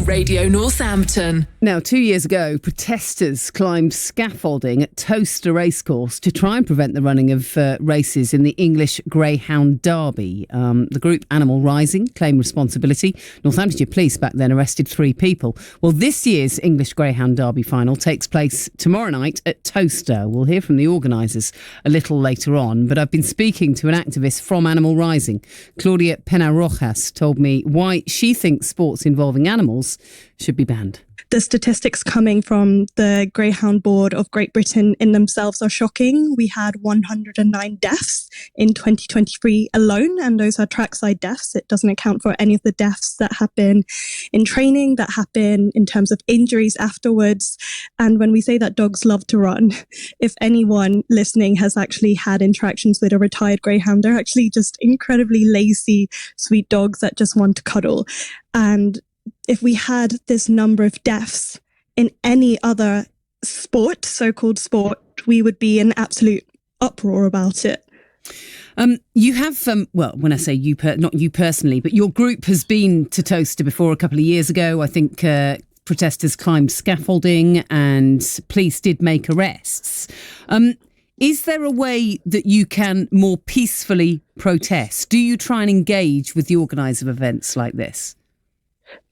Radio Northampton. Now, 2 years ago, protesters climbed scaffolding at Towcester Racecourse to try and prevent the running of races in the English Greyhound Derby. The group Animal Rising claimed responsibility. Northamptonshire Police back then arrested 3 people. Well, this year's English Greyhound Derby Final takes place tomorrow night at Towcester. We'll hear from the organisers a little later on, but I've been speaking to an activist from Animal Rising. Claudia Penna Rojas told me why she thinks sports involving animals should be banned. The statistics coming from the Greyhound Board of Great Britain in themselves are shocking. We had 109 deaths in 2023 alone, and those are trackside deaths. It doesn't account for any of the deaths that happen in training, that happen in terms of injuries afterwards. And when we say that dogs love to run, if anyone listening has actually had interactions with a retired Greyhound, they're actually just incredibly lazy, sweet dogs that just want to cuddle. And if we had this number of deaths in any other sport, so-called sport, we would be in absolute uproar about it. You have, well, when I say you, not you personally, but your group has been to Towcester before a couple of years ago. I think protesters climbed scaffolding and police did make arrests. Is there a way that you can more peacefully protest? Do you try and engage with the organiser of events like this?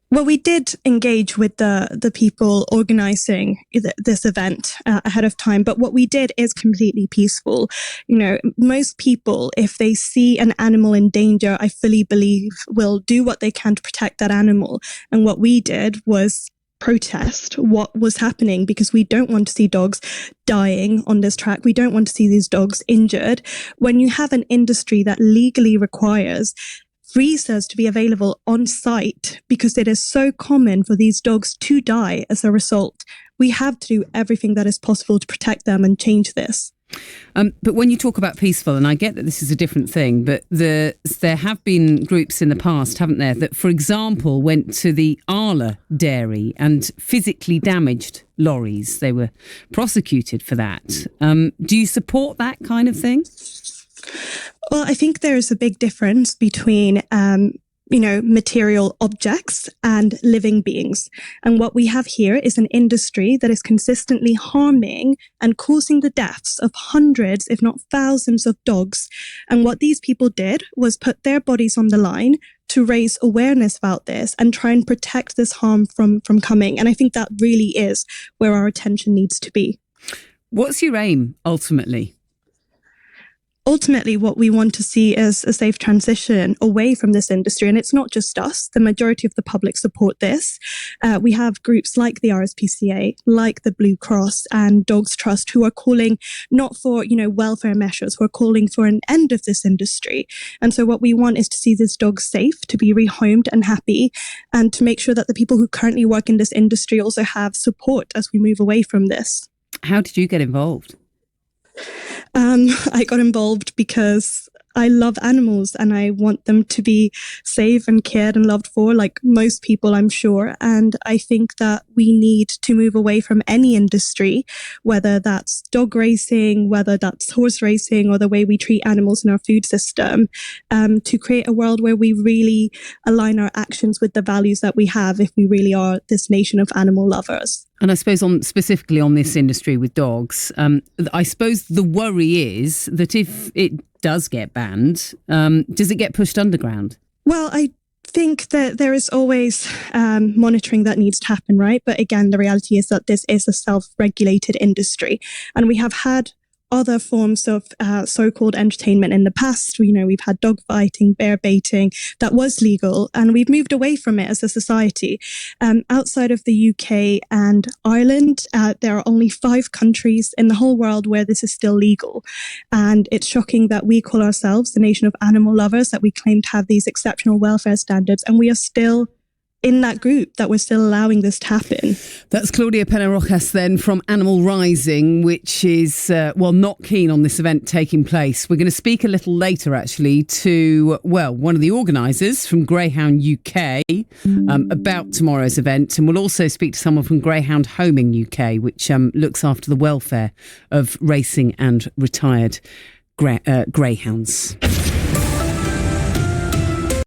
Well, we did engage with the people organising this event ahead of time, but what we did is completely peaceful. You know, most people, if they see an animal in danger, I fully believe will do what they can to protect that animal. And what we did was protest what was happening, because we don't want to see dogs dying on this track. We don't want to see these dogs injured. When you have an industry that legally requires freezers to be available on site because it is so common for these dogs to die as a result, we have to do everything that is possible to protect them and change this. But when you talk about peaceful, and I get that this is a different thing, but there have been groups in the past, haven't there, that, for example, went to the Arla dairy and physically damaged lorries. They were prosecuted for that. Do you support that kind of thing? Well, I think there's a big difference between, material objects and living beings. And what we have here is an industry that is consistently harming and causing the deaths of hundreds, if not thousands of dogs. And what these people did was put their bodies on the line to raise awareness about this and try and protect this harm from coming. And I think that really is where our attention needs to be. What's your aim, ultimately? Ultimately, what we want to see is a safe transition away from this industry. And it's not just us. The majority of the public support this. We have groups like the RSPCA, like the Blue Cross and Dogs Trust, who are calling not for, welfare measures, who are calling for an end of this industry. And so what we want is to see these dogs safe, to be rehomed and happy, and to make sure that the people who currently work in this industry also have support as we move away from this. How did you get involved? I got involved because I love animals and I want them to be safe and cared and loved for, like most people, I'm sure. And I think that we need to move away from any industry, whether that's dog racing, whether that's horse racing, or the way we treat animals in our food system, to create a world where we really align our actions with the values that we have if we really are this nation of animal lovers. And I suppose specifically on this industry with dogs, I suppose the worry is that if it does get banned, does it get pushed underground? Well, I think that there is always monitoring that needs to happen, right? But again, the reality is that this is a self-regulated industry, and we have had other forms of so-called entertainment in the past. We've had dog fighting, bear baiting, that was legal, and we've moved away from it as a society. Outside of the UK and Ireland, there are only 5 countries in the whole world where this is still legal. And it's shocking that we call ourselves the nation of animal lovers, that we claim to have these exceptional welfare standards, and we are still in that group, that we're still allowing this to happen. That's Claudia Penna Rojas then from Animal Rising, which is, not keen on this event taking place. We're going to speak a little later, actually, to, one of the organisers from Greyhound UK about tomorrow's event. And we'll also speak to someone from Greyhound Homing UK, which looks after the welfare of racing and retired greyhounds.